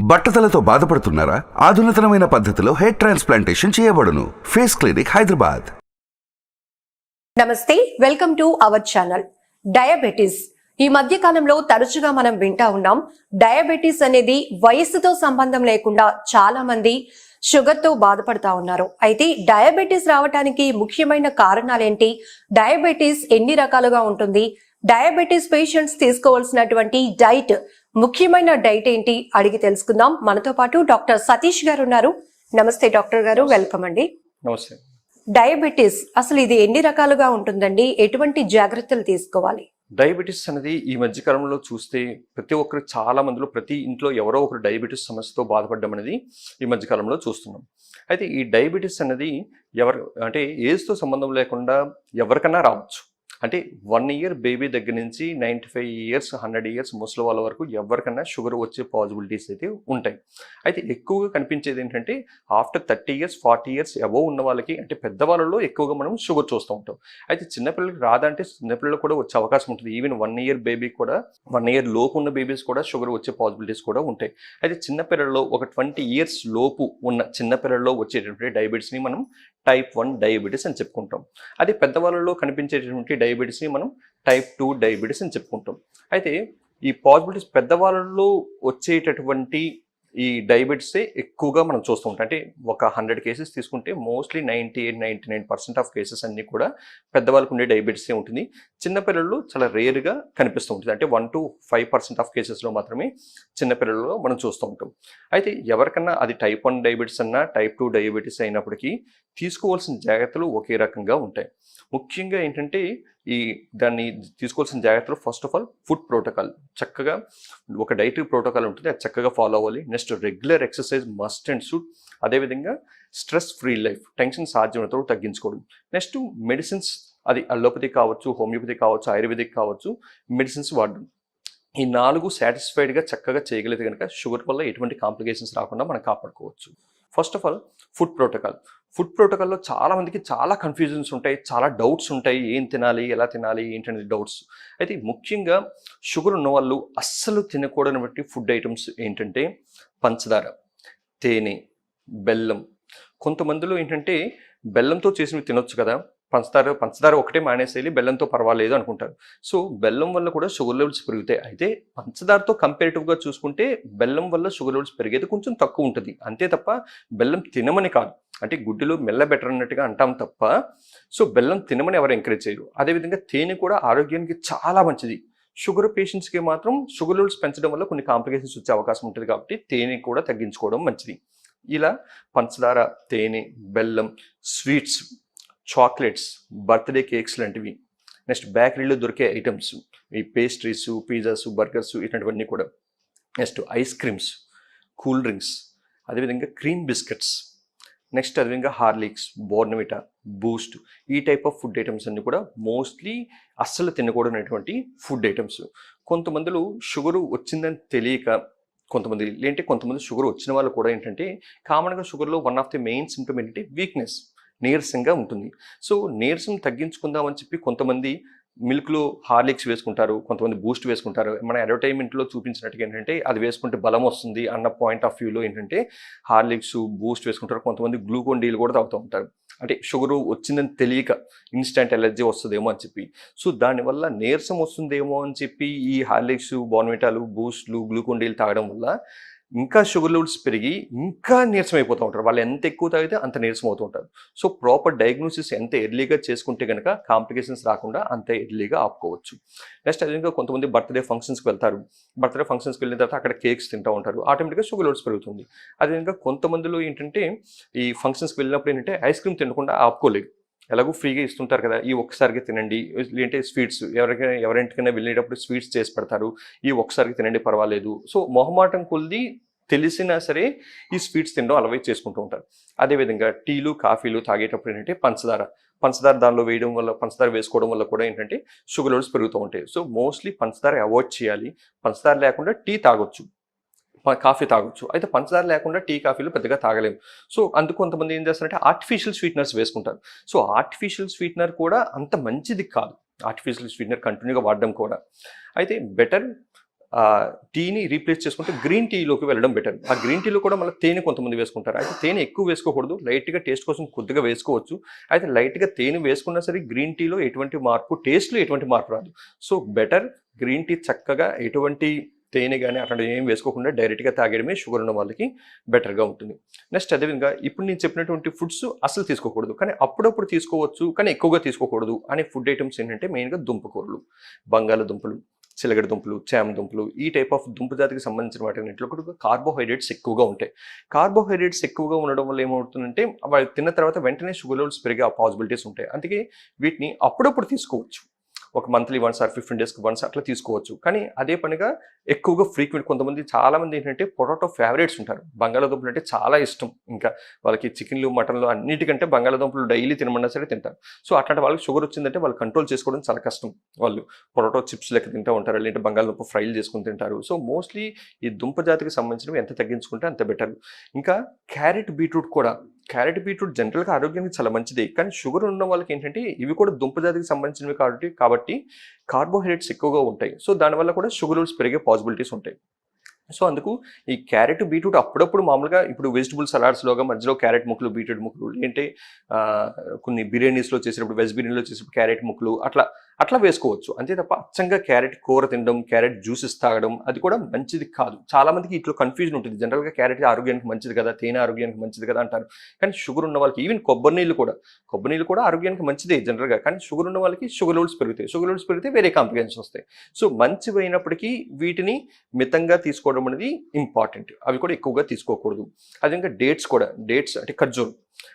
బట్టతలతో బాధపడుతున్నారా? ఆధునితనమైన పద్ధతిలో హెయిర్ ట్రాన్స్ప్లాంటేషన్ చేయబడును. Face clinic, Hyderabad. నమస్తే, welcome to our channel. Diabetes ఈ మధ్య కాలంలో తరచుగా మనం వింటా ఉన్నాం. డయాబెటీస్ అనేది వయసుతో సంబంధం లేకుండా చాలా మంది షుగర్ తో బాధపడతా ఉన్నారు. అయితే డయాబెటీస్ రావడానికి ముఖ్యమైన కారణాలేంటి? డయాబెటీస్ ఎన్ని రకాలుగా ఉంటుంది? డయాబెటీస్ పేషెంట్స్ తీసుకోవాల్సినటువంటి డైట్, ముఖ్యమైన డైట్ ఏంటి అడిగి తెలుసుకుందాం. మనతో పాటు డాక్టర్ సతీష్ గారు ఉన్నారు. నమస్తే డాక్టర్ గారు, వెల్కమ్ అండి. నమస్తే. డయాబెటీస్ అసలు ఇది ఎన్ని రకాలుగా ఉంటుందండి? ఎటువంటి జాగ్రత్తలు తీసుకోవాలి? డయాబెటీస్ అనేది ఈ మధ్య కాలంలో చూస్తే ప్రతి ఒక్కరు, చాలా మందిలో, ప్రతి ఇంట్లో ఎవరో ఒకరు డయాబెటీస్ సమస్యతో బాధపడడం అనేది ఈ మధ్య కాలంలో చూస్తున్నాం. అయితే ఈ డయాబెటీస్ అనేది అంటే ఏజ్తో సంబంధం లేకుండా ఎవరికన్నా రావచ్చు. అంటే 1 year బేబీ దగ్గర నుంచి 95 years 100 years ముసలి వాళ్ళ వరకు ఎవరికన్నా షుగర్ వచ్చే పాసిబిలిటీస్ అయితే ఉంటాయి. అయితే ఎక్కువగా కనిపించేది ఏంటంటే ఆఫ్టర్ 30 years 40 years అబోవ్ ఉన్న వాళ్ళకి, అంటే పెద్దవాళ్ళలో ఎక్కువగా మనం షుగర్ చూస్తూ ఉంటాం. అయితే చిన్నపిల్లలకి రాదంటే చిన్నపిల్లలకు కూడా వచ్చే అవకాశం ఉంటుంది. ఈవెన్ 1 year బేబీ కూడా, 1 year లోపు ఉన్న బేబీస్ కూడా షుగర్ వచ్చే పాసిబిలిటీస్ కూడా ఉంటాయి. అయితే చిన్నపిల్లల్లో ఒక 20 years లోపు ఉన్న చిన్నపిల్లల్లో వచ్చేటటువంటి డయాబెటీస్ని మనం టైప్ 1 డయాబెటీస్ అని చెప్పుకుంటాం. అది పెద్దవాళ్ళలో కనిపించేటటువంటి డయాబెటీస్ని మనం టైప్ 2 డయాబెటీస్ అని చెప్పుకుంటాం. అయితే ఈ పాసిబిలిటీస్ పెద్దవాళ్ళలో వచ్చేటటువంటి ఈ డయాబెటీసే ఎక్కువగా మనం చూస్తూ ఉంటాం. అంటే ఒక 100 కేసెస్ తీసుకుంటే మోస్ట్లీ 98-99% ఆఫ్ కేసెస్ అన్నీ కూడా పెద్దవాళ్ళకు ఉండే డయాబెటీసే ఉంటుంది. చిన్నపిల్లల్లో చాలా రేర్గా కనిపిస్తూ ఉంటుంది. అంటే 1-5% ఆఫ్ కేసెస్లో మాత్రమే చిన్నపిల్లల్లో మనం చూస్తూ ఉంటాం. అయితే ఎవరికన్నా అది టైప్ 1 డయాబెటీస్ అన్నా టైప్ 2 డయాబెటీస్ అయినప్పటికీ తీసుకోవాల్సిన జాగ్రత్తలు ఒకే రకంగా ఉంటాయి. ముఖ్యంగా ఏంటంటే దాన్ని తీసుకోవాల్సిన జాగ్రత్తలు, first of all food protocol. చక్కగా ఒక డైటరీ ప్రోటోకాల్ ఉంటుంది, అది చక్కగా ఫాలో అవ్వాలి. Next regular exercise must and should. అదేవిధంగా స్ట్రెస్ ఫ్రీ లైఫ్, టెన్షన్ సాధ్యమైనంత తగ్గించుకోవడం. నెక్స్ట్ మెడిసిన్స్, అది అలోపతి కావచ్చు, హోమియోపతి కావచ్చు, ఆయుర్వేదిక్ కావచ్చు, మెడిసిన్స్ వాడడం. ఈ 4 సాటిస్ఫైడ్గా చక్కగా చేయగలిగితే కనుక షుగర్ వల్ల ఎటువంటి కాంప్లికేషన్స్ రాకుండా మనం కాపాడుకోవచ్చు. First of all food protocol. Food ప్రోటోకాల్లో చాలా మందికి చాలా కన్ఫ్యూజన్స్ ఉంటాయి, చాలా డౌట్స్ ఉంటాయి. ఏం తినాలి, ఎలా తినాలి, ఏంటనేది డౌట్స్. అయితే ముఖ్యంగా షుగర్ ఉన్న వాళ్ళు అస్సలు తినకూడనటువంటి ఫుడ్ ఐటమ్స్ ఏంటంటే పంచదార, తేనె, బెల్లం. కొంతమందిలో ఏంటంటే బెల్లంతో చేసినవి తినొచ్చు కదా, పంచదార ఒకటే మానేసేయాలి, బెల్లంతో పర్వాలేదు అనుకుంటారు. సో బెల్లం వల్ల కూడా షుగర్ లెవెల్స్ పెరుగుతాయి. అయితే పంచదారతో కంపేరిటివ్గా చూసుకుంటే బెల్లం వల్ల షుగర్ లెవెల్స్ పెరిగేది కొంచెం తక్కువ ఉంటుంది. అంతే తప్ప బెల్లం తినమని కాదు. అంటే గుడ్డిలో మెల్ల బెటర్ అన్నట్టుగా అంటాం తప్ప, సో బెల్లం తినమని ఎవరు ఎంకరేజ్ చేయరు. అదేవిధంగా తేనె కూడా ఆరోగ్యానికి చాలా మంచిది. షుగర్ పేషెంట్స్కి మాత్రం షుగర్ లెవెల్స్ పెంచడం వల్ల కొన్ని కాంప్లికేషన్స్ వచ్చే అవకాశం ఉంటుంది. కాబట్టి తేనె కూడా తగ్గించుకోవడం మంచిది. ఇలా పంచదార, తేనె, బెల్లం, స్వీట్స్, చాక్లెట్స్, బర్త్డే కేక్స్ లాంటివి, నెక్స్ట్ బేకరీలో దొరికే ఐటమ్స్, ఈ పేస్ట్రీస్, పిజ్జాస్, బర్గర్స్, ఇటువంటివన్నీ కూడా. Next ice creams, cool drinks, అదేవిధంగా క్రీమ్ బిస్కెట్స్, నెక్స్ట్ అదేవిధంగా హార్లిక్స్, బోర్నవిటా, బూస్ట్, ఈ టైప్ ఆఫ్ ఫుడ్ ఐటమ్స్ అన్నీ కూడా మోస్ట్లీ అస్సలు తినకూడనటువంటి ఫుడ్ ఐటమ్స్. కొంతమందిలో షుగరు వచ్చిందని తెలియక, కొంతమంది షుగర్ వచ్చిన వాళ్ళు కూడా ఏంటంటే కామన్గా షుగర్లో one of the main symptom ఏంటంటే వీక్నెస్, నీరసంగా ఉంటుంది. సో నీరసం తగ్గించుకుందామని చెప్పి కొంతమంది మిల్క్లో హార్లిక్స్ వేసుకుంటారు, కొంతమంది బూస్ట్ వేసుకుంటారు. మన అడ్వర్టైజ్మెంట్లో చూపించినట్టుగా ఏంటంటే అది వేసుకుంటే బలం వస్తుంది అన్న పాయింట్ ఆఫ్ వ్యూలో ఏంటంటే హార్లిక్స్, బూస్ట్ వేసుకుంటారు. కొంతమంది గ్లూకోన్ డీలు కూడా తాగుతూ ఉంటారు. అంటే షుగరు వచ్చిందని తెలియక ఇన్స్టెంట్ ఎలర్జీ వస్తుందేమో అని చెప్పి. సో దానివల్ల నీరసం వస్తుందేమో అని చెప్పి ఈ హార్లిక్స్, బోర్న్విటాలు, బూస్ట్లు, గ్లూకోన్ డీలు తాగడం వల్ల ఇంకా షుగర్ లెవెల్స్ పెరిగి ఇంకా నీరసం అయిపోతూ ఉంటారు. వాళ్ళు ఎంత ఎక్కువ తాగితే అంత నీరసం అవుతూ ఉంటారు. సో ప్రాపర్ డయాగ్నోసిస్ ఎంత ఎర్లీగా చేసుకుంటే కనుక కాంప్లికేషన్స్ రాకుండా అంత ఎర్లీగా ఆపుకోవచ్చు. నెక్స్ట్ అదేవిధంగా కొంతమంది బర్త్డే ఫంక్షన్స్కి వెళ్తారు. బర్త్డే ఫంక్షన్స్కి వెళ్ళిన తర్వాత అక్కడ కేక్స్ తింటూ ఉంటారు. ఆటోమేటిక్గా షుగర్ లెవెల్స్ పెరుగుతుంది. అదేవిధంగా కొంతమందిలో ఏంటంటే ఈ ఫంక్షన్స్కి వెళ్ళినప్పుడు ఏంటంటే ఐస్ క్రీమ్ తినకుండా ఆపుకోలేదు. ఎలాగో ఫ్రీగా ఇస్తుంటారు కదా, ఈ ఒక్కసారికి తినండి. లేదంటే స్వీట్స్, ఎవరింటికైనా వెళ్ళేటప్పుడు స్వీట్స్ చేసి పెడతారు, ఈ ఒక్కసారికి తినండి పర్వాలేదు. సో మొహమాటం కొద్ది తెలిసినా సరే ఈ స్వీట్స్ తినడం అలవాటు చేసుకుంటూ ఉంటారు. అదేవిధంగా టీలు, కాఫీలు తాగేటప్పుడు ఏంటంటే పంచదార దానిలో వేయడం వల్ల, పంచదార వేసుకోవడం వల్ల కూడా ఏంటంటే షుగర్ లెవెల్స్ పెరుగుతూ ఉంటాయి. సో మోస్ట్లీ పంచదార అవాయిడ్ చేయాలి. పంచదార లేకుండా టీ తాగొచ్చు, కాఫీ తాగొచ్చు. అయితే పంచదార లేకుండా టీ, కాఫీలు పెద్దగా తాగలేము. సో అందుకు కొంతమంది ఏం చేస్తారంటే ఆర్టిఫిషియల్ స్వీట్నర్స్ వేసుకుంటారు. సో ఆర్టిఫిషియల్ స్వీట్నర్ కూడా అంత మంచిది కాదు, ఆర్టిఫిషియల్ స్వీట్నర్ కంటిన్యూగా వాడడం కూడా. అయితే బెటర్ టీని రీప్లేస్ చేసుకుంటే గ్రీన్ టీలోకి వెళ్ళడం బెటర్. ఆ గ్రీన్ టీలో కూడా మళ్ళీ తేనె కొంతమంది వేసుకుంటారు. అయితే తేనె ఎక్కువ వేసుకోకూడదు, లైట్గా టేస్ట్ కోసం కొద్దిగా వేసుకోవచ్చు. అయితే లైట్గా తేనె వేసుకున్నా సరే గ్రీన్ టీలో ఎటువంటి మార్పు, టేస్ట్లో ఎటువంటి మార్పు రాదు. సో బెటర్ గ్రీన్ టీ చక్కగా ఎటువంటి తేనె కానీ అట్లాంటివి ఏం వేసుకోకుండా డైరెక్ట్గా తాగడమే షుగర్ ఉన్న వాళ్ళకి బెటర్గా ఉంటుంది. నెక్స్ట్ అదేవిధంగా ఇప్పుడు నేను చెప్పినటువంటి ఫుడ్స్ అసలు తీసుకోకూడదు, కానీ అప్పుడప్పుడు తీసుకోవచ్చు, కానీ ఎక్కువగా తీసుకోకూడదు అనే ఫుడ్ ఐటమ్స్ ఏంటంటే మెయిన్గా దుంపకూరలు, బంగాళదుంపలు, చిలగడ దుంపలు, చామ దుంపలు, ఈ టైప్ ఆఫ్ దుంప జాతికి సంబంధించిన వాటిలో కూడా కార్బోహైడ్రేట్స్ ఎక్కువగా ఉంటాయి. కార్బోహైడ్రేట్స్ ఎక్కువగా ఉండడం వల్ల ఏమవుతుందంటే వాళ్ళు తిన్న తర్వాత వెంటనే షుగర్ లెవెల్స్ పెరిగే పాసిబిలిటీస్ ఉంటాయి. అందుకే వీటిని అప్పుడప్పుడు తీసుకోవచ్చు, ఒక మంత్లీ వన్స్ ఆర్ 15 డేస్కి వన్స్ అట్లా తీసుకోవచ్చు. కానీ అదే పనిగా ఎక్కువగా ఫ్రీక్వెంట్ కొంతమంది చాలామంది ఏంటంటే పొటాటో ఫేవరెట్స్ ఉంటారు. బంగాళాదుంపలు అంటే చాలా ఇష్టం, ఇంకా వాళ్ళకి చికెన్లు మటన్లు అన్నిటికంటే బంగాళాదుంపలు డైలీ తినమన్నా సరే తింటారు. సో అట్లాంటి వాళ్ళకి షుగర్ వచ్చిందంటే వాళ్ళు కంట్రోల్ చేసుకోవడం చాలా కష్టం. వాళ్ళు పొటాటో చిప్స్ లెక్క తింటూ ఉంటారు, లేదంటే బంగాళదుంప ఫ్రైలు చేసుకుని తింటారు. సో మోస్ట్లీ ఈ దుంప జాతికి సంబంధించినవి ఎంత తగ్గించుకుంటే అంత బెటర్. ఇంకా క్యారెట్, బీట్రూట్ కూడా. క్యారెట్, బీట్రూట్ జనరల్గా ఆరోగ్యానికి చాలా మంచిది, కానీ షుగర్ ఉన్న వాళ్ళకి ఏంటంటే ఇవి కూడా దుంప జాతికి సంబంధించినవి కాబట్టి కార్బోహైడ్రేట్స్ ఎక్కువగా ఉంటాయి. సో దానివల్ల కూడా షుగర్ లెవెల్స్ పెరిగే పాసిబిలిటీస్ ఉంటాయి. సో అందుకు ఈ క్యారెట్, బీట్రూట్ అప్పుడప్పుడు మామూలుగా ఇప్పుడు వెజిటబుల్ సలాడ్స్లోగా మధ్యలో క్యారెట్ ముక్కలు, బీట్రూట్ ముక్కలు, ఏంటంటే కొన్ని బిర్యానీస్లో చేసేటప్పుడు, వెజ్ బిర్యానీలో చేసేటప్పుడు క్యారెట్ ముక్కలు అట్లా వేసుకోవచ్చు. అంతే తప్ప అచ్చంగా క్యారెట్ కూర తినడం, క్యారెట్ జ్యూసెస్ తాగడం అది కూడా మంచిది కాదు. చాలా మందికి ఇట్లా కన్ఫ్యూజన్ ఉంటుంది. జనరల్గా క్యారెట్ ఆరోగ్యానికి మంచిది కదా, తేనె ఆరోగ్యానికి మంచిది కదా అంటారు. కానీ షుగర్ ఉన్న వాళ్ళకి ఈవెన్ కొబ్బరి నీళ్ళు కూడా ఆరోగ్యానికి మంచిదే జనరల్గా. కానీ షుగర్ ఉన్న వాళ్ళకి షుగర్ లెవెల్స్ పెరుగుతాయి. షుగర్ లెవెల్స్ పెరిగితే వేరే కాంప్లికేషన్స్ వస్తాయి. సో మంచివి అయినప్పటికీ వీటిని మితంగా తీసుకోవడం అనేది ఇంపార్టెంట్. అవి కూడా ఎక్కువగా తీసుకోకూడదు. అదే ఇంకా డేట్స్ అంటే ఖర్జూరం,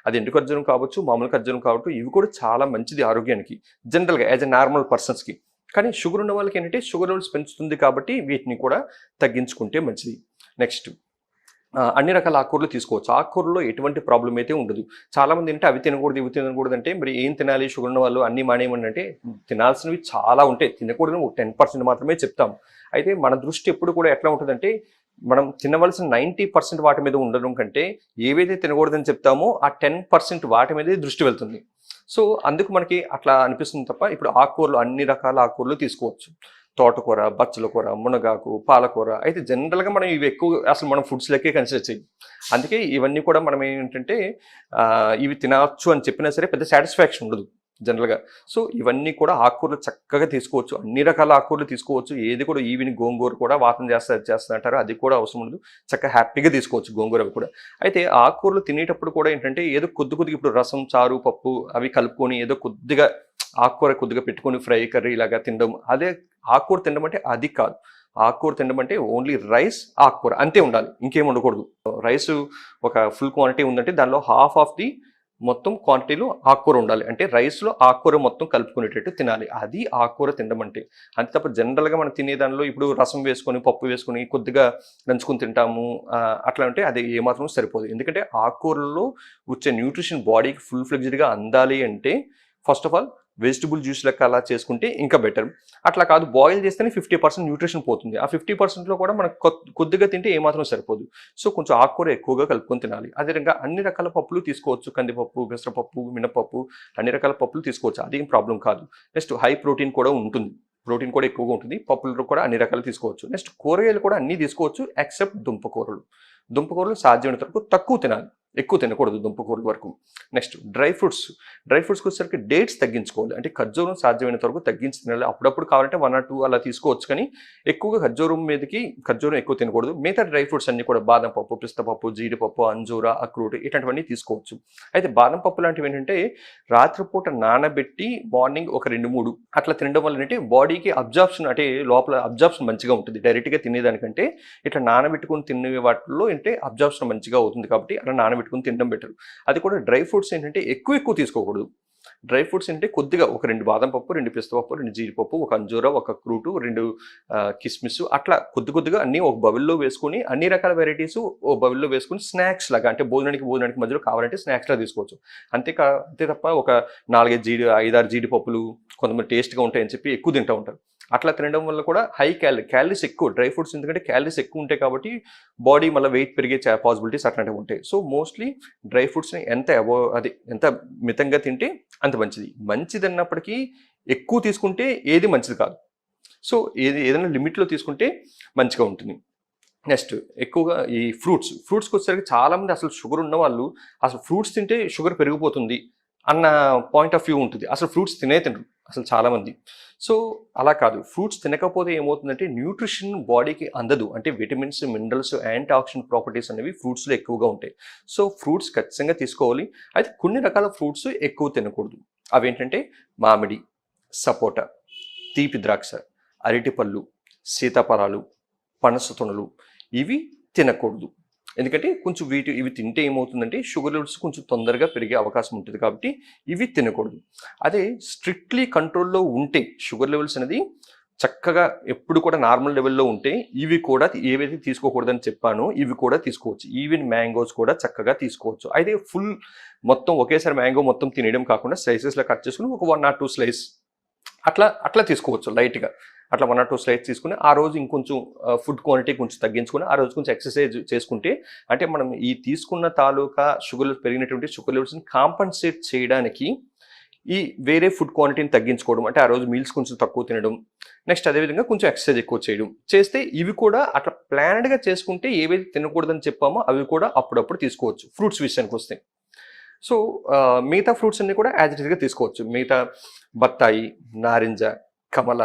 అది ఎండు ఖర్జూరం కావచ్చు, మామూలు ఖర్జూరం కావచ్చు, ఇవి కూడా చాలా మంచిది ఆరోగ్యానికి జనరల్గా యాజ్ ఎ నార్మల్ పర్సన్స్కి. కానీ షుగర్ ఉన్న వాళ్ళకి ఏంటంటే షుగర్ లెవెల్స్ పెంచుతుంది కాబట్టి వీటిని కూడా తగ్గించుకుంటే మంచిది. నెక్స్ట్ అన్ని రకాల ఆకుకూరలు తీసుకోవచ్చు. ఆకుకూరలో ఎటువంటి ప్రాబ్లం అయితే ఉండదు. చాలామంది అంటే అవి తినకూడదు, ఇవి తినకూడదు అంటే మరి ఏం తినాలి షుగర్ ఉన్న వాళ్ళు, అన్ని మానేయమని అంటే తినాల్సినవి చాలా ఉంటాయి. తినకూడదు 10% మాత్రమే చెప్తాం. అయితే మన దృష్టి ఎప్పుడు కూడా ఎట్లా ఉంటుందంటే మనం తినవలసిన 90% వాటి మీద ఉండడం కంటే ఏవైతే తినకూడదని చెప్తామో ఆ 10% వాటి మీదే దృష్టి వెళ్తుంది. సో అందుకు మనకి అట్లా అనిపిస్తుంది తప్ప ఇప్పుడు ఆకుకూరలు అన్ని రకాల ఆకుకూరలు తీసుకోవచ్చు. తోటకూర, బచ్చల కూర, మునగాకు, పాలకూర. అయితే జనరల్గా మనం ఇవి ఎక్కువ అసలు మనం ఫుడ్స్ లెక్కే కన్సిడర్ చేయం. అందుకే ఇవన్నీ కూడా మనం ఏంటంటే ఇవి తినవచ్చు అని చెప్పినా సరే పెద్ద సాటిస్ఫాక్షన్ ఉండదు జనరల్గా. సో ఇవన్నీ కూడా ఆకుకూరలు చక్కగా తీసుకోవచ్చు, అన్ని రకాల ఆకుకూరలు తీసుకోవచ్చు. ఏది కూడా ఈవిని గోంగూర కూడా వాతం చేస్తుంది అంటారు, అది కూడా అవసరం ఉండదు, చక్కగా హ్యాపీగా తీసుకోవచ్చు గోంగూర అవి కూడా. అయితే ఆకుకూరలు తినేటప్పుడు కూడా ఏంటంటే ఏదో కొద్దిగా ఇప్పుడు రసం, చారు, పప్పు అవి కలుపుకొని ఏదో కొద్దిగా ఆకుకూర కొద్దిగా పెట్టుకొని ఫ్రై కర్రీ ఇలాగా తినడం, అదే ఆకుకూర తినడం అంటే అది కాదు. ఆకుకూర తినడం అంటే ఓన్లీ రైస్, ఆకుకూర అంతే ఉండాలి, ఇంకేం ఉండకూడదు. రైస్ ఒక ఫుల్ క్వాంటిటీ ఉందంటే దానిలో హాఫ్ ఆఫ్ ది మొత్తం క్వాంటిటీలో ఆకుకూర ఉండాలి. అంటే రైస్లో ఆకుకూర మొత్తం కలుపుకునేటట్టు తినాలి, అది ఆకుకూర తినడం అంటే. అంతే తప్ప జనరల్గా మనం తినే దానిలో ఇప్పుడు రసం వేసుకొని, పప్పు వేసుకొని కొద్దిగా నంచుకొని తింటాము అట్లా అంటే అది ఏమాత్రం సరిపోదు. ఎందుకంటే ఆకుకూరల్లో వచ్చే న్యూట్రిషన్ బాడీకి ఫుల్ ఫ్లెడ్జ్డ్గా అందాలి అంటే first of all vegetable juice లెక్క అలా చేసుకుంటే ఇంకా బెటర్. అట్లా కాదు, బాయిల్ చేస్తేనే 50% న్యూట్రిషన్ పోతుంది. ఆ 50%లో కూడా మనకు కొద్దిగా తింటే ఏమాత్రం సరిపోదు. సో కొంచెం ఆకుకూర ఎక్కువగా కలుపుకొని తినాలి. అదేవిధంగా అన్ని రకాల పప్పులు తీసుకోవచ్చు, కందిపప్పు, పెసరపప్పు, మినపప్పు, అన్ని రకాల పప్పులు తీసుకోవచ్చు, అదేం ప్రాబ్లం కాదు. నెక్స్ట్ హై ప్రోటీన్ కూడా ఉంటుంది, ప్రోటీన్ కూడా ఎక్కువగా ఉంటుంది. పప్పులు కూడా అన్ని రకాలు తీసుకోవచ్చు. నెక్స్ట్ కూరగాయలు కూడా అన్నీ తీసుకోవచ్చు ఎక్సెప్ట్ దుంపకూరలు. దుంపకూరలు సాధ్యమైనంత వరకు తక్కువ తినాలి, ఎక్కువ తినకూడదు దుంపకూరల వరకు. నెక్స్ట్ డ్రై ఫ్రూట్స్కి వచ్చేసరికి డేట్స్ తగ్గించుకోవాలి. అంటే ఖర్జూరం సాధ్యమైనంత వరకు తగ్గించి తినాలి. అప్పుడప్పుడు కావాలంటే 1 or 2 అలా తీసుకోవచ్చు, కానీ ఎక్కువగా ఖర్జూరం ఎక్కువ తినకూడదు. మిగతా డ్రై ఫ్రూట్స్ అన్ని కూడా బాదం పప్పు, పిస్తా పప్పు, జీడిపప్పు, అంజూర, అక్రూట్ ఇట్లాంటివన్నీ తీసుకోవచ్చు. అయితే బాదం పప్పు లాంటివి ఏంటంటే రాత్రిపూట నానబెట్టి మార్నింగ్ ఒక 2-3 అట్లా తినడం వల్ల ఏంటంటే బాడీకి అబ్జార్ప్షన్, అంటే లోపల అబ్జార్ప్షన్ మంచిగా ఉంటుంది. డైరెక్ట్గా తినేదానికంటే ఇట్లా నానబెట్టుకుని తినే వాటిల్లో ఏంటంటే అబ్జార్ప్షన్ మంచిగా అవుతుంది, కాబట్టి అలా నానబెట్టుకుని తినడం బెటర్. అది కూడా డ్రై ఫ్రూట్స్ ఏంటంటే ఎక్కువ తీసుకోకూడదు. డ్రై ఫ్రూట్స్ అంటే కొద్దిగా ఒక 2 బాదం పప్పు, 2 పిస్తా పప్పు, 2 జీడిపప్పు, 1 అంజూర, 1 అక్రూటు, 2 కిస్మిస్ అట్లా కొద్దిగా అన్ని ఒక బౌల్లో వేసుకొని అన్ని రకాల వెరైటీస్ ఒక బౌల్లో వేసుకొని స్నాక్స్ లాగా, అంటే భోజనానికి మధ్యలో కావాలంటే స్నాక్స్ లాగా తీసుకోవచ్చు. అంతే తప్ప ఒక 5-6 జీడిపప్పులు కొంతమంది టేస్ట్గా ఉంటాయని చెప్పి ఎక్కువ తింటూ ఉంటారు. అట్లా తినడం వల్ల కూడా హై క్యాలరీస్ ఎక్కువ డ్రై ఫ్రూట్స్, ఎందుకంటే క్యాలరీస్ ఎక్కువ ఉంటాయి కాబట్టి బాడీ మళ్ళీ వెయిట్ పెరిగే పాసిబిలిటీస్ అట్లాంటివి ఉంటాయి. సో మోస్ట్లీ డ్రై ఫ్రూట్స్ని ఎంత మితంగా తింటే అంత మంచిది. మంచిది అన్నప్పటికీ ఎక్కువ తీసుకుంటే ఏది మంచిది కాదు. సో ఏదైనా లిమిట్లో తీసుకుంటే మంచిగా ఉంటుంది. నెక్స్ట్ ఎక్కువగా ఈ ఫ్రూట్స్కి వచ్చేసరికి చాలామంది అసలు షుగర్ ఉన్న వాళ్ళు అసలు ఫ్రూట్స్ తింటే షుగర్ పెరిగిపోతుంది అన్న పాయింట్ ఆఫ్ వ్యూ ఉంటుంది. అసలు ఫ్రూట్స్ తినరు అసలు చాలామంది. సో అలా కాదు, ఫ్రూట్స్ తినకపోతే ఏమవుతుందంటే న్యూట్రిషన్ బాడీకి అందదు. అంటే vitamins, minerals, anti oxidant properties అనేవి ఫ్రూట్స్లో ఎక్కువగా ఉంటాయి. సో ఫ్రూట్స్ ఖచ్చితంగా తీసుకోవాలి. అయితే కొన్ని రకాల ఫ్రూట్స్ ఎక్కువ తినకూడదు. అవేంటంటే మామిడి, సపోటా, తీపి ద్రాక్ష, అరటిపళ్ళు, సీతాఫలాలు, పనస తొనలు ఇవి తినకూడదు. ఎందుకంటే కొంచెం ఇవి తింటే ఏమవుతుందంటే షుగర్ లెవెల్స్ కొంచెం తొందరగా పెరిగే అవకాశం ఉంటుంది కాబట్టి ఇవి తినకూడదు. అదే స్ట్రిక్ట్లీ కంట్రోల్లో ఉంటే షుగర్ లెవెల్స్ అనేది చక్కగా ఎప్పుడు కూడా నార్మల్ లెవెల్లో ఉంటే ఇవి కూడా ఏవైతే తీసుకోకూడదని చెప్పానో ఇవి కూడా తీసుకోవచ్చు. ఈవెన్ మ్యాంగోస్ కూడా చక్కగా తీసుకోవచ్చు. అయితే ఫుల్ మొత్తం ఒకేసారి మ్యాంగో మొత్తం తినేయడం కాకుండా స్లైసెస్లో కట్ చేసుకుని ఒక 1 or 2 స్లైస్ అట్లా తీసుకోవచ్చు. లైట్గా అట్లా 1 or 2 స్లైడ్స్ తీసుకుని ఆ రోజు ఇంకొంచెం ఫుడ్ క్వాంటిటీ కొంచెం తగ్గించుకుని ఆ రోజు కొంచెం ఎక్సర్సైజ్ చేసుకుంటే, అంటే మనం ఈ తీసుకున్న తాలూకా పెరిగినటువంటి షుగర్ లెవెల్స్ని కాంపన్సేట్ చేయడానికి ఈ వేరే ఫుడ్ క్వాంటిటీని తగ్గించుకోవడం, అంటే ఆ రోజు మీల్స్ కొంచెం తక్కువ తినడం, నెక్స్ట్ అదేవిధంగా కొంచెం ఎక్సర్సైజ్ ఎక్కువ చేయడం చేస్తే ఇవి కూడా అట్లా ప్లాన్డ్గా చేసుకుంటే ఏవైతే తినకూడదని చెప్పామో అవి కూడా అప్పుడప్పుడు తీసుకోవచ్చు. ఫ్రూట్స్ విషయానికి వస్తే సో మిగతా ఫ్రూట్స్ అన్ని కూడా యాజ్ ఇట్ ఈస్గా తీసుకోవచ్చు. మిగతా బత్తాయి, నారింజ, కమల,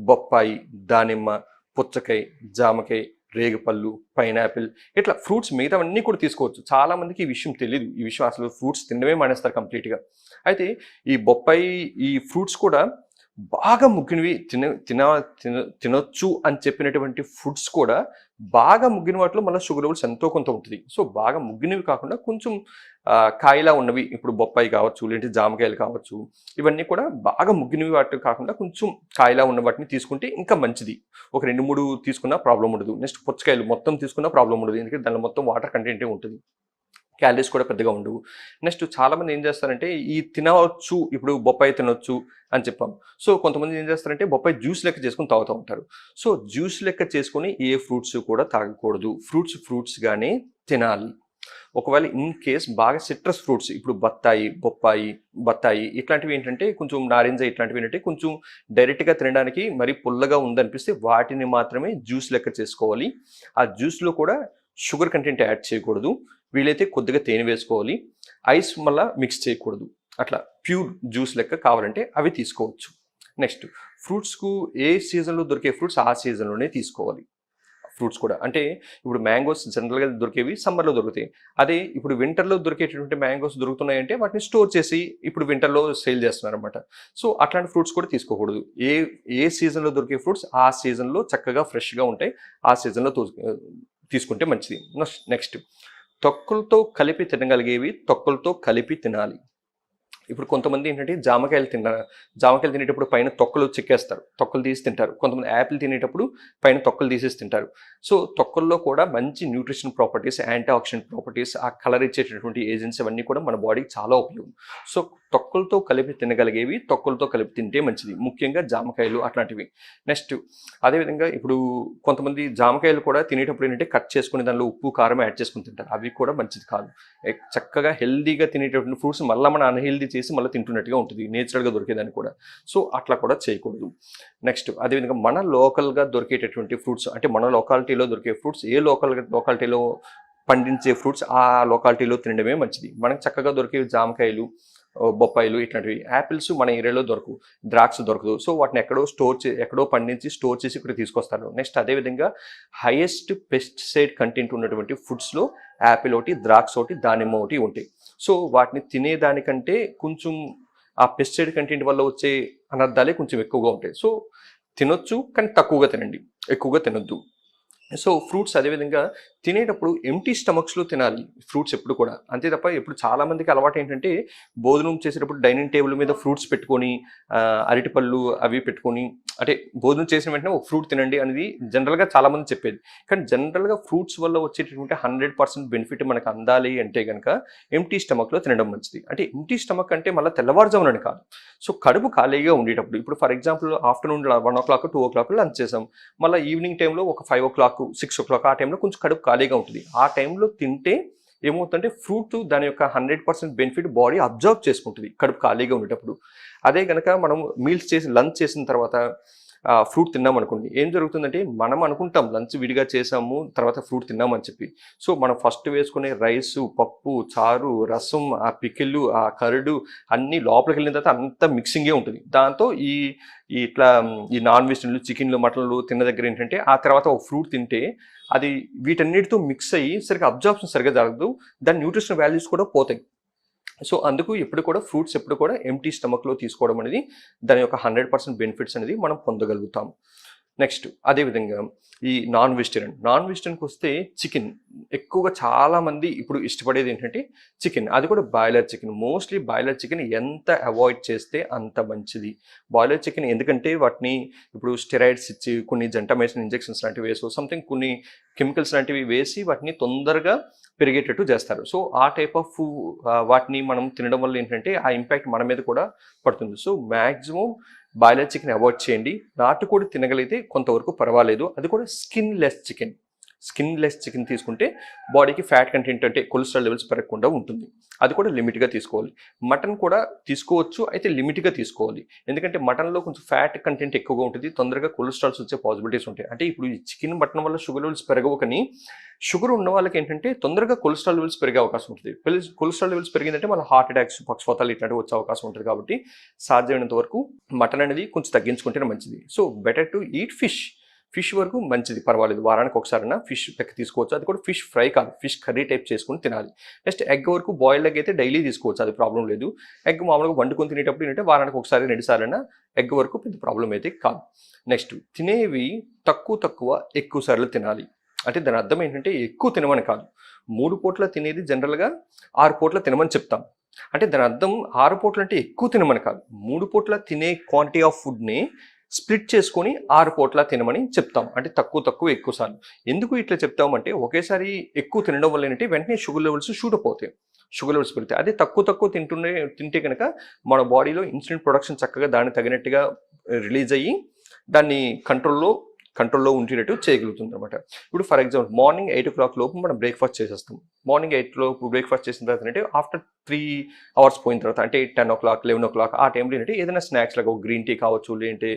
బొప్పాయి, దానిమ్మ, పుచ్చకాయ, జామకాయ, రేగిపళ్ళు, పైనాపిల్ ఇట్లా ఫ్రూట్స్ మిగతావన్నీ కూడా తీసుకోవచ్చు. చాలామందికి ఈ విషయం తెలియదు. ఈ విషయం అసలు ఫ్రూట్స్ తినడమే మానేస్తారు కంప్లీట్గా. అయితే ఈ బొప్పాయి, ఈ ఫ్రూట్స్ కూడా బాగా ముగ్గినవి తినొచ్చు అని చెప్పినటువంటి ఫుడ్స్ కూడా బాగా ముగ్గిన వాటిలో మళ్ళీ షుగర్ లెవెల్స్ ఎంతో కొంత ఉంటుంది. సో బాగా ముగ్గినవి కాకుండా కొంచెం కాయలా ఉన్నవి, ఇప్పుడు బొప్పాయి కావచ్చు, లేదంటే జామకాయలు కావచ్చు, ఇవన్నీ కూడా బాగా ముగ్గినవి వాటి కాకుండా కొంచెం కాయలా ఉన్న వాటిని తీసుకుంటే ఇంకా మంచిది. ఒక 2-3 తీసుకున్నా ప్రాబ్లం ఉండదు. నెక్స్ట్ పుచ్చకాయలు మొత్తం తీసుకున్నా ప్రాబ్లం ఉండదు, ఎందుకంటే దానిలో మొత్తం వాటర్ కంటెంటే ఉంటుంది, క్యాలరీస్ కూడా పెద్దగా ఉండవు. నెక్స్ట్ చాలామంది ఏం చేస్తారంటే ఈ తినవచ్చు, ఇప్పుడు బొప్పాయి తినొచ్చు అని చెప్పాం. సో కొంతమంది ఏం చేస్తారంటే బొప్పాయి జ్యూస్ లెక్క చేసుకుని తాగుతూ ఉంటారు. సో జ్యూస్ లెక్క చేసుకుని ఏ ఫ్రూట్స్ కూడా తాగకూడదు. ఫ్రూట్స్గానే తినాలి. ఒకవేళ ఇన్ కేస్ బాగా సిట్రస్ ఫ్రూట్స్, ఇప్పుడు బత్తాయి ఇట్లాంటివి ఏంటంటే కొంచెం నారింజ ఇట్లాంటివి ఏంటంటే కొంచెం డైరెక్ట్గా తినడానికి మరి పుల్లగా ఉందనిపిస్తే వాటిని మాత్రమే జ్యూస్ లెక్క చేసుకోవాలి. ఆ జ్యూస్లో కూడా షుగర్ కంటెంట్ యాడ్ చేయకూడదు. వీలైతే కొద్దిగా తేనె వేసుకోవాలి. ఐస్ మళ్ళీ మిక్స్ చేయకూడదు. అట్లా ప్యూర్ జ్యూస్ లెక్క కావాలంటే అవి తీసుకోవచ్చు. నెక్స్ట్ ఫ్రూట్స్కు ఏ సీజన్లో దొరికే ఫ్రూట్స్ ఆ సీజన్లోనే తీసుకోవాలి. ఫ్రూట్స్ కూడా అంటే ఇప్పుడు మ్యాంగోస్ జనరల్గా దొరికేవి సమ్మర్లో దొరుకుతాయి. అదే ఇప్పుడు వింటర్లో దొరికేటటువంటి మ్యాంగోస్ దొరుకుతున్నాయంటే వాటిని స్టోర్ చేసి ఇప్పుడు వింటర్లో సేల్ చేస్తున్నారు అనమాట. సో అట్లాంటి ఫ్రూట్స్ కూడా తీసుకోకూడదు. ఏ సీజన్లో దొరికే ఫ్రూట్స్ ఆ సీజన్లో చక్కగా ఫ్రెష్గా ఉంటాయి, ఆ సీజన్లో తీసుకుంటే మంచిది. నెక్స్ట్ తొక్కలతో కలిపి తినగలిగేవి తొక్కలతో కలిపి తినాలి. ఇప్పుడు కొంతమంది ఏంటంటే జామకాయలు తినేటప్పుడు పైన తొక్కలు చెక్కేస్తారు, తొక్కలు తీసి తింటారు. కొంతమంది యాపిల్ తినేటప్పుడు పైన తొక్కలు తీసేసి తింటారు. సో తొక్కల్లో కూడా మంచి nutrition properties, anti oxidant properties, ఆ కలర్ ఇచ్చేటటువంటి ఏజెంట్స్ అవన్నీ కూడా మన బాడీకి చాలా ఉపయోగం. సో తొక్కలతో కలిపి తినగలిగేవి తొక్కలతో కలిపి తింటే మంచిది, ముఖ్యంగా జామకాయలు అట్లాంటివి. నెక్స్ట్ అదేవిధంగా ఇప్పుడు కొంతమంది జామకాయలు కూడా తినేటప్పుడు ఏంటంటే కట్ చేసుకుని దానిలో ఉప్పు కారం యాడ్ చేసుకుని తింటారు. అవి కూడా మంచిది కాదు. చక్కగా హెల్దీగా తినేటటువంటి ఫ్రూట్స్ మళ్ళీ మన అన్హెల్దీ చేసి మళ్ళీ తింటున్నట్టుగా ఉంటుంది, నేచురల్గా దొరికేదాన్ని కూడా. సో అట్లా కూడా చేయకూడదు. నెక్స్ట్ అదేవిధంగా మన లోకల్గా దొరికేటటువంటి ఫ్రూట్స్, అంటే మన లొకాలిటీలో దొరికే ఫ్రూట్స్, ఏ లొకాలిటీలో పండించే ఫ్రూట్స్ ఆ లొకాలిటీలో తినడమే మంచిది. మనకు చక్కగా దొరికే జామకాయలు, బొప్పాయిలు ఇట్లాంటివి, యాపిల్స్ మన ఏరియాలో దొరకవు, ద్రాక్ష దొరకదు. సో వాటిని ఎక్కడో పండించి స్టోర్ చేసి ఇక్కడ తీసుకొస్తారు. నెక్స్ట్ అదేవిధంగా హైయెస్ట్ పెస్టిసైడ్ కంటెంట్ ఉన్నటువంటి ఫుడ్స్లో యాపిల్ ఒకటి, ద్రాక్ష ఒకటి, దానిమ్మ ఒకటి ఉంటాయి. సో వాటిని తినేదానికంటే కొంచెం ఆ పెస్టిసైడ్ కంటెంట్ వల్ల వచ్చే అనర్థాలే కొంచెం ఎక్కువగా ఉంటాయి. సో తినొచ్చు కానీ తక్కువగా తినండి, ఎక్కువగా తినొద్దు. సో ఫ్రూట్స్ అదేవిధంగా తినేటప్పుడు ఎంటీ స్టమక్స్లో తినాలి ఫ్రూట్స్ ఎప్పుడు కూడా. అంతే తప్ప ఇప్పుడు చాలామందికి అలవాటు ఏంటంటే భోజనం చేసేటప్పుడు డైనింగ్ టేబుల్ మీద ఫ్రూట్స్ పెట్టుకొని, అరటిపళ్ళు అవి పెట్టుకొని, అంటే భోజనం చేసిన వెంటనే ఒక ఫ్రూట్ తినండి అనేది జనరల్గా చాలామంది చెప్పేది. కానీ జనరల్గా ఫ్రూట్స్ వల్ల వచ్చేటటువంటి 100% బెనిఫిట్ మనకు అందాలి అంటే కనుక ఎంటీ స్టమక్లో తినడం మంచిది. అంటే ఎంటీ స్టమక్ అంటే మళ్ళీ తెల్లవారుజామునని కాదు. సో కడుపు ఖాళీగా ఉండేటప్పుడు, ఇప్పుడు for example afternoon 1 o'clock 2 o'clock lunch చేసాం, మళ్ళీ ఈవినింగ్ టైంలో ఒక 5 o'clock 6 o'clock ఆ టైంలో కొంచెం కడుపు ఖాళీగా ఉంటుంది. ఆ టైంలో తింటే ఏమవుతుందంటే ఫ్రూట్ దాని యొక్క 100% బెనిఫిట్ బాడీ అబ్జర్వ్ చేసుకుంటుంది కడుపు ఖాళీగా ఉండేటప్పుడు. అదే కనుక మనం లంచ్ చేసిన తర్వాత ఫ్రూట్ తిన్నాం అనుకోండి, ఏం జరుగుతుందంటే మనం అనుకుంటాం లంచ్ విడిగా చేసాము తర్వాత ఫ్రూట్ తిన్నామని చెప్పి. సో మనం ఫస్ట్ వేసుకునే రైసు, పప్పు, చారు, రసం, ఆ పికిళ్ళు, ఆ కరడు అన్నీ లోపలికి వెళ్ళిన తర్వాత అంతా మిక్సింగే ఉంటుంది. దాంతో ఈ ఈ ఇట్లా ఈ నాన్ వెజ్లు, చికెన్లు, మటన్లు తిన్న దగ్గర ఏంటంటే ఆ తర్వాత ఒక ఫ్రూట్ తింటే అది వీటన్నిటితో మిక్స్ అయ్యి సరిగ్గా అబ్జార్ప్షన్ సరిగ్గా జరగదు, దాని న్యూట్రిషన్ వాల్యూస్ కూడా పోతాయి. సో అందుకు ఎప్పుడు కూడా ఫ్రూట్స్ ఎప్పుడు కూడా ఎంటీ స్టమక్లో తీసుకోవడం అనేది దాని యొక్క 100% బెనిఫిట్స్ అనేది మనం పొందగలుగుతాం. నెక్స్ట్ అదేవిధంగా ఈ నాన్ వెజిటేరియన్కి వస్తే చికెన్ ఎక్కువగా చాలామంది ఇప్పుడు ఇష్టపడేది ఏంటంటే చికెన్, అది కూడా boiler chicken. Mostly boiler chicken ఎంత అవాయిడ్ చేస్తే అంత మంచిది. బాయిలర్ చికెన్ ఎందుకంటే వాటిని ఇప్పుడు స్టెరాయిడ్స్ ఇచ్చి కొన్ని జెంటామైసిన్ ఇంజెక్షన్స్ లాంటివి వేసి సంథింగ్ కొన్ని కెమికల్స్ లాంటివి వేసి వాటిని తొందరగా పెరిగేటట్టు చేస్తారు. సో ఆ టైప్ ఆఫ్ వాటిని మనం తినడం వల్ల ఏంటంటే ఆ ఇంపాక్ట్ మన మీద కూడా పడుతుంది. So maximum boiler chicken avoid చేయండి. నాటుకోడి తినగలిగితే కొంతవరకు పర్వాలేదు, అది కూడా స్కిన్లెస్ చికెన్ తీసుకుంటే బాడీకి ఫ్యాట్ కంటెంట్ అంటే కొలెస్ట్రాల్ లెవెల్స్ పెరగకుండా ఉంటుంది. అది కూడా లిమిట్గా తీసుకోవాలి. మటన్ కూడా తీసుకోవచ్చు, అయితే లిమిట్గా తీసుకోవాలి. ఎందుకంటే మటన్లో కొంచెం ఫ్యాట్ కంటెంట్ ఎక్కువగా ఉంటుంది, తొందరగా కొలెస్ట్రాల్స్ వచ్చే పాసిబిలిటీస్ ఉంటాయి. అంటే ఇప్పుడు ఈ చికెన్ మటన్ వల్ల షుగర్ లెవెల్స్ పెరగవు, కానీ షుగర్ ఉన్న వాళ్ళకి ఏంటంటే తొందరగా కొలెస్ట్రాల్ లెవెల్స్ పెరిగే అవకాశం ఉంటుంది. కొలెస్ట్రాల్ లెవెల్స్ పెరిగిందంటే మన హార్ట్ అటాక్స్, పక్షవాతాలు ఇట్లాంటివి వచ్చే అవకాశం ఉంటుంది. కాబట్టి సాధ్యమైనంత వరకు మటన్ అనేది కొంచెం తగ్గించుకుంటేనే మంచిది. So better to eat fish వరకు మంచిది, పర్వాలేదు. వారానికి ఒకసారైనా ఫిష్ లెక్క తీసుకోవచ్చు. అది కూడా ఫిష్ ఫ్రై కాదు, ఫిష్ కర్రీ టైప్ చేసుకుని తినాలి. నెక్స్ట్ ఎగ్ వరకు బాయిల్డ్ ఎగ్ అయితే డైలీ తీసుకోవచ్చు, అది ప్రాబ్లం లేదు. ఎగ్ మామూలుగా వండుకొని తినేటప్పుడు ఏంటంటే వారానికి ఒకసారి 2 సార్లైనా ఎగ్ వరకు పెద్ద ప్రాబ్లం అయితే కాదు. నెక్స్ట్ తినేవి తక్కువ ఎక్కువ సార్లు తినాలి. అంటే దాని అర్థం ఏంటంటే ఎక్కువ తినమని కాదు. 3 పూట్ల తినేది జనరల్గా 6 పూట్ల తినమని చెప్తాం. అంటే దాని అర్థం 6 పూటలు అంటే ఎక్కువ తినమని కాదు, 3 పూట్ల తినే క్వాంటిటీ ఆఫ్ ఫుడ్ని స్ప్లిట్ చేసుకొని 6 పూట్ల తినమని చెప్తాం. అంటే తక్కువ ఎక్కువ సార్లు. ఎందుకు ఇట్లా చెప్తామంటే ఒకేసారి ఎక్కువ తినడం వల్ల ఏంటంటే వెంటనే షుగర్ లెవెల్స్ షూట్ అప్ అవుతాయి, షుగర్ లెవెల్స్ పెరుగుతాయి. అదే తక్కువ తింటే కనుక మన బాడీలో ఇన్సులిన్ ప్రొడక్షన్ చక్కగా దానికి తగినట్టుగా రిలీజ్ అయ్యి దాన్ని కంట్రోల్లో ఉండేటట్టు చేయగలుగుతుంది అనమాట. ఇప్పుడు ఫర్ ఎగ్జాంపుల్ మార్నింగ్ 8 o'clock లోపు మనం బ్రేక్ఫాస్ట్ చేసేస్తాం. మార్నింగ్ 8 లోపు బ్రేక్ఫాస్ట్ చేసిన తర్వాత అంటే ఆఫ్టర్ 3 hours పోయిన తర్వాత అంటే 10 o'clock 11 o'clock ఆ టైంలో ఏంటంటే ఏదైనా స్నాక్స్ లాగా ఒక గ్రీన్ టీ కావచ్చు, లేదంటే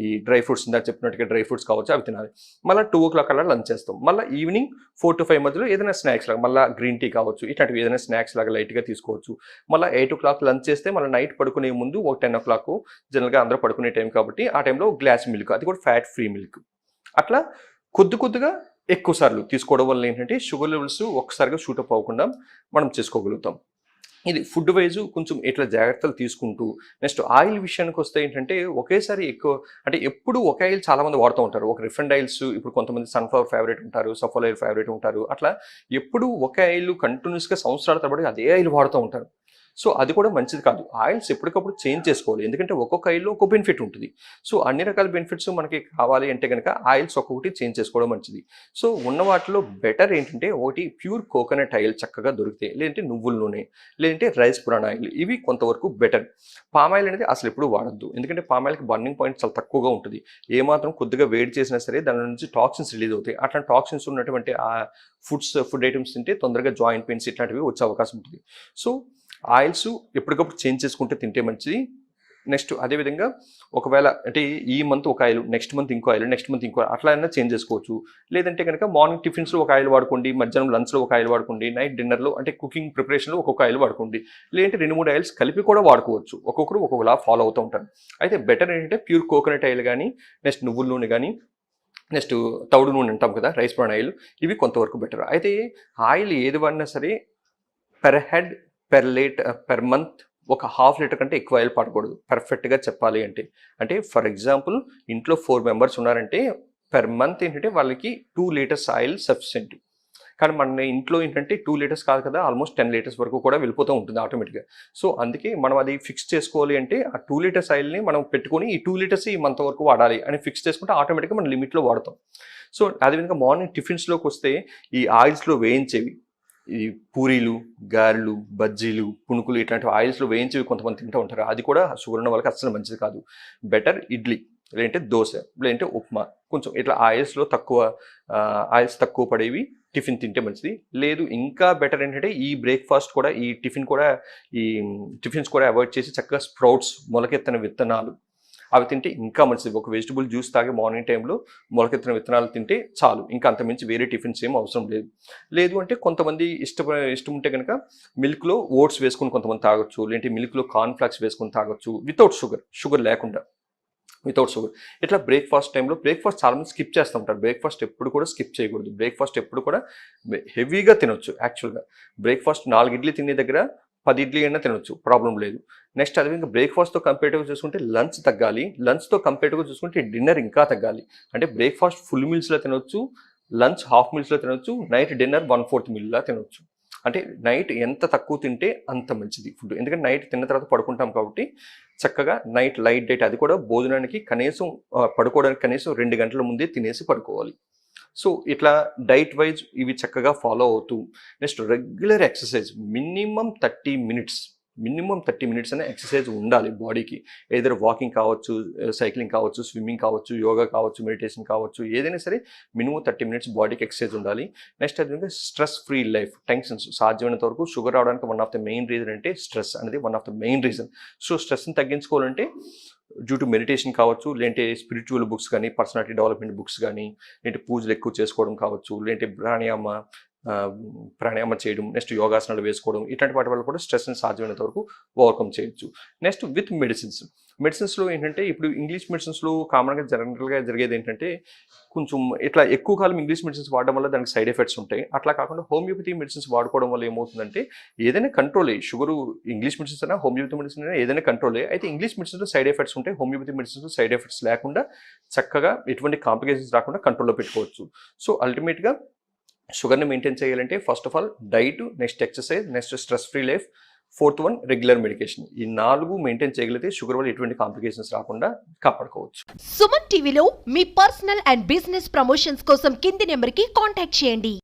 ఈ డ్రై ఫ్రూట్స్ ఇందాక చెప్పినట్టుగా డ్రై ఫ్రూట్స్ కావచ్చు, అవి తినాలి. మళ్ళీ 2 o'clock అలా లంచ్ చేస్తాం. మళ్ళీ ఈవినింగ్ 4 to 5 మధ్యలో ఏదైనా స్నాక్స్ లాగా మళ్ళీ గ్రీన్ టీ కావచ్చు, ఇట్లాంటివి ఏదైనా స్నాక్స్ లాగా లైట్గా తీసుకోవచ్చు. మళ్ళీ 8 o'clock లంచ్ చేస్తే మళ్ళీ నైట్ పడుకునే ముందు ఒక 10 o'clock జనరల్గా అందరూ పడుకునే టైం కాబట్టి ఆ టైంలో గ్లాస్ మిల్క్, అది కూడా ఫ్యాట్ ఫ్రీ మిల్క్, అట్లా కొద్దిగా ఎక్కువ సార్లు తీసుకోవడం వల్ల ఏంటంటే షుగర్ లెవెల్స్ ఒక్కసారిగా షూటప్ అవ్వకుండా మనం చేసుకోగలుగుతాం. ఇది ఫుడ్ వైజ్ కొంచెం ఇట్లా జాగ్రత్తలు తీసుకుంటూ. నెక్స్ట్ ఆయిల్ విషయానికి వస్తే ఏంటంటే ఒకేసారి ఎక్కువ అంటే ఎప్పుడు ఒక ఆయిల్ చాలామంది వాడుతూ ఉంటారు. ఒక రిఫైండ్ ఆయిల్స్ ఇప్పుడు కొంతమంది సన్ఫ్లవర్ ఫేవరెట్ ఉంటారు, సఫల్ ఆయిల్ ఫేవరెట్ ఉంటారు. అట్లా ఎప్పుడు ఒక ఆయిల్ కంటిన్యూస్గా సంవత్సరాల తరబడి అదే ఆయిల్ వాడుతూ ఉంటారు. సో అది కూడా మంచిది కాదు. ఆయిల్స్ ఎప్పటికప్పుడు చేంజ్ చేసుకోవాలి, ఎందుకంటే ఒక్కొక్క ఆయిల్లో ఒక బెనిఫిట్ ఉంటుంది. సో అన్ని రకాల బెనిఫిట్స్ మనకి కావాలి అంటే కనుక ఆయిల్స్ ఒక్కొక్కటి చేంజ్ చేసుకోవడం మంచిది. సో ఉన్న వాటిలో బెటర్ ఏంటంటే ఒకటి ప్యూర్ కోకోనట్ ఆయిల్ చక్కగా దొరుకుతాయి, లేదంటే నువ్వుల నూనె, లేదంటే రైస్ బ్రాన్ ఆయిల్, ఇవి కొంతవరకు బెటర్. పామ్ ఆయిల్ అనేది అసలు ఎప్పుడు వాడద్దు, ఎందుకంటే పామ్ ఆయిల్కి బర్నింగ్ పాయింట్ చాలా తక్కువగా ఉంటుంది. ఏమాత్రం కొద్దిగా వేడి చేసినా సరే దాని నుంచి టాక్సిన్స్ రిలీజ్ అవుతాయి. అట్లాంటి టాక్సిన్స్ ఉన్నటువంటి ఆ ఫుడ్ ఐటమ్స్ తింటే తొందరగా జాయింట్ పెయిన్స్ ఇట్లాంటివి వచ్చే అవకాశం ఉంటుంది. సో ఆయిల్స్ ఎప్పటికప్పుడు చేంజ్ చేసుకుంటే తింటే మంచిది. నెక్స్ట్ అదేవిధంగా ఒకవేళ అంటే ఈ మంత్ ఒక ఆయిల్, నెక్స్ట్ మంత్ ఇంకో ఆయిల్, నెక్స్ట్ మంత్ ఇంకో అట్లా అయినా చేంజ్ చేసుకోవచ్చు. లేదంటే కనుక మార్నింగ్ టిఫిన్స్లో ఒక ఆయిల్ వాడుకోండి, మధ్యాహ్నం లంచ్లో ఒక ఆయిల్ వాడుకోండి, నైట్ డిన్నర్లో అంటే కుకింగ్ ప్రిపరేషన్లో ఒక్కొక్క ఆయిల్ వాడుకోండి. లేదంటే 2-3 ఆయిల్స్ కలిపి కూడా వాడుకోవచ్చు. ఒక్కొక్కరు ఒక్కొక్కలా ఫాలో అవుతూ ఉంటారు. అయితే బెటర్ ఏంటంటే ప్యూర్ కోకోనట్ ఆయిల్ కానీ, నెక్స్ట్ నువ్వుల నూనె కానీ, నెక్స్ట్ తౌడు నూనె అంటాం కదా, రైస్ బ్రాన్ ఆయిల్, ఇవి కొంతవరకు బెటర్. అయితే ఆయిల్ ఏది వాడినా సరే పెర్ హెడ్ పెర్ మంత్ ఒక 1/2 లీటర్ కంటే ఎక్కువ ఆయిల్ పడకూడదు పర్ఫెక్ట్గా చెప్పాలి అంటే ఫర్ ఎగ్జాంపుల్ ఇంట్లో 4 members ఉన్నారంటే పెర్ మంత్ ఏంటంటే వాళ్ళకి 2 liters ఆయిల్ సఫిషియెంట్. కానీ మన ఇంట్లో ఏంటంటే 2 liters కాదు కదా, ఆల్మోస్ట్ 10 liters వరకు కూడా వెళ్ళిపోతూ ఉంటుంది ఆటోమేటిక్గా. సో అందుకే మనం అది ఫిక్స్ చేసుకోవాలి అంటే ఆ 2 liters ఆయిల్ని మనం పెట్టుకొని ఈ 2 liters ఈ మంత్ వరకు వాడాలి అని ఫిక్స్ చేసుకుంటే ఆటోమేటిక్గా మనం లిమిట్లో వాడతాం. సో అదేవిధంగా మార్నింగ్ టిఫిన్స్లోకి వస్తే ఈ ఆయిల్స్లో వేయించేవి, ఈ పూరీలు, గారెలు, బజ్జీలు, పునుకులు ఇట్లాంటి ఆయిల్స్లో వేయించేవి కొంతమంది తింటూ ఉంటారు. అది కూడా షుగర్ ఉన్న వాళ్ళకి అస్సలు మంచిది కాదు. బెటర్ ఇడ్లీ, లేదంటే దోశ, లేదంటే ఉప్మా, కొంచెం ఇట్లా ఆయిల్స్ తక్కువ పడేవి టిఫిన్ తింటే మంచిది. లేదు ఇంకా బెటర్ ఏంటంటే ఈ బ్రేక్ఫాస్ట్ కూడా ఈ టిఫిన్స్ కూడా అవాయిడ్ చేసి చక్కగా స్ప్రౌట్స్, మొలకెత్తిన విత్తనాలు, అవి తింటే ఇంకా మంచిది. ఒక వెజిటబుల్ జ్యూస్ తాగి మార్నింగ్ టైంలో మొలకెత్తిన విత్తనాలు తింటే చాలు, ఇంకా అంతమించి వేరే టిఫిన్స్ ఏం అవసరం లేదు. లేదు అంటే కొంతమంది ఇష్టం ఉంటే కనుక మిల్క్లో ఓట్స్ వేసుకుని కొంతమంది తాగొచ్చు, లేదంటే మిల్క్లో కార్న్ ఫ్లాక్స్ వేసుకుని తాగొచ్చు వితౌట్ షుగర్ లేకుండా, వితౌట్ షుగర్. ఇట్లా బ్రేక్ఫాస్ట్ టైంలో బ్రేక్ఫాస్ట్ చాలా మంది స్కిప్ చేస్తూ ఉంటారు. బ్రేక్ఫాస్ట్ ఎప్పుడు కూడా స్కిప్ చేయకూడదు. బ్రేక్ఫాస్ట్ ఎప్పుడు కూడా హెవీగా తినొచ్చు. యాక్చువల్గా బ్రేక్ఫాస్ట్ 4 ఇడ్లీ తినే దగ్గర 10 ఇడ్లీ అయినా తినొచ్చు, ప్రాబ్లం లేదు. నెక్స్ట్ అదే ఇంకా బ్రేక్ఫాస్ట్తో కంపేర్టివ్గా చూసుకుంటే లంచ్ తగ్గాలి, లంచ్తో కంపేర్టివ్గా చూసుకుంటే డిన్నర్ ఇంకా తగ్గాలి. అంటే బ్రేక్ఫాస్ట్ ఫుల్ మీల్స్లో తినొచ్చు, లంచ్ హాఫ్ మీల్స్లో తినొచ్చు, నైట్ డిన్నర్ 1/4 మీల్లా తినొచ్చు. అంటే నైట్ ఎంత తక్కువ తింటే అంత మంచిది ఫుడ్. ఎందుకంటే నైట్ తిన్న తర్వాత పడుకుంటాం కాబట్టి చక్కగా నైట్ లైట్ డైట్, అది కూడా భోజనానికి కనీసం పడుకోవడానికి కనీసం 2 గంటల ముందే తినేసి పడుకోవాలి. సో ఇట్లా డైట్ వైజ్ ఇవి చక్కగా ఫాలో అవుతూ next regular exercise minimum 30 minutes అనే ఎక్సర్సైజ్ ఉండాలి బాడీకి. ఏదైనా వాకింగ్ కావచ్చు, సైక్లింగ్ కావచ్చు, స్విమ్మింగ్ కావచ్చు, యోగా కావచ్చు, మెడిటేషన్ కావచ్చు, ఏదైనా సరే మినిమం 30 మినిట్స్ బాడీకి ఎక్సర్సైజ్ ఉండాలి. నెక్స్ట్ అది స్ట్రెస్ ఫ్రీ లైఫ్. టెన్షన్స్ సాధ్యమైనంత వరకు షుగర్ రావడానికి one of the main reason అంటే స్ట్రెస్ అనేది one of the main reason. So స్ట్రెస్ని తగ్గించుకోవాలంటే డ్యూ టు మెడిటేషన్ కావచ్చు, లేదంటే స్పిరిచువల్ బుక్స్ కానీ, పర్సనాలిటీ డెవలప్మెంట్ బుక్స్ కానీ, లేదంటే పూజలు ఎక్కువ చేసుకోవడం కావచ్చు, లేదంటే ప్రాణాయామ చేయడం, నెక్స్ట్ యోగాసనాలు వేసుకోవడం, ఇట్లాంటి వాటి వల్ల కూడా స్ట్రెస్ని సాధ్యమైనంత వరకు ఓవర్కమ్ చేయొచ్చు. నెక్స్ట్ విత్ మెడిసిన్స్లో ఏంటంటే ఇప్పుడు ఇంగ్లీష్ మెడిసిన్స్లో కామన్గా జనరల్గా జరిగేది ఏంటంటే కొంచెం ఇట్లా ఎక్కువ కాలం ఇంగ్లీష్ మెడిసిన్స్ వాడడం వల్ల దానికి సైడ్ ఎఫెక్ట్స్ ఉంటాయి. అట్లా కాకుండా హోమియోపతి మెడిసిన్స్ వాడుకోవడం వల్ల ఏమవుతుందంటే ఏదైనా కంట్రోలే, షుగరు ఇంగ్లీష్ మెడిసిన్స్ అయినా హోమియోపతి మెడిసిన్ అయినా ఏదైనా కంట్రోలే. అయితే ఇంగ్లీష్ మెడిసిన్స్లో సైడ్ ఎఫెక్ట్స్ ఉంటాయి, హోమియోపతి మెడిసిన్స్లో సైడ్ ఎఫెక్ట్స్ లేకుండా చక్కగా ఎటువంటి కాంప్లికేషన్స్ రాకుండా కంట్రోల్లో పెట్టుకోవచ్చు. సో అల్టిమేట్గా షుగర్ని మెయింటైన్ చేయాలంటే first of all diet, next exercise, next stress free life, 4th one regular medication. ఈ 4 మెయింటైన్ చేయగలిగితే షుగర్ వల్ల ఎటువంటి కాంప్లికేషన్స్ రాకుండా కాపాడుకోవచ్చు. సుమన్ టీవీలో మీ పర్సనల్ అండ్ బిజినెస్ ప్రమోషన్స్ కోసం కింది నెంబర్కి కాంటాక్ట్ చేయండి.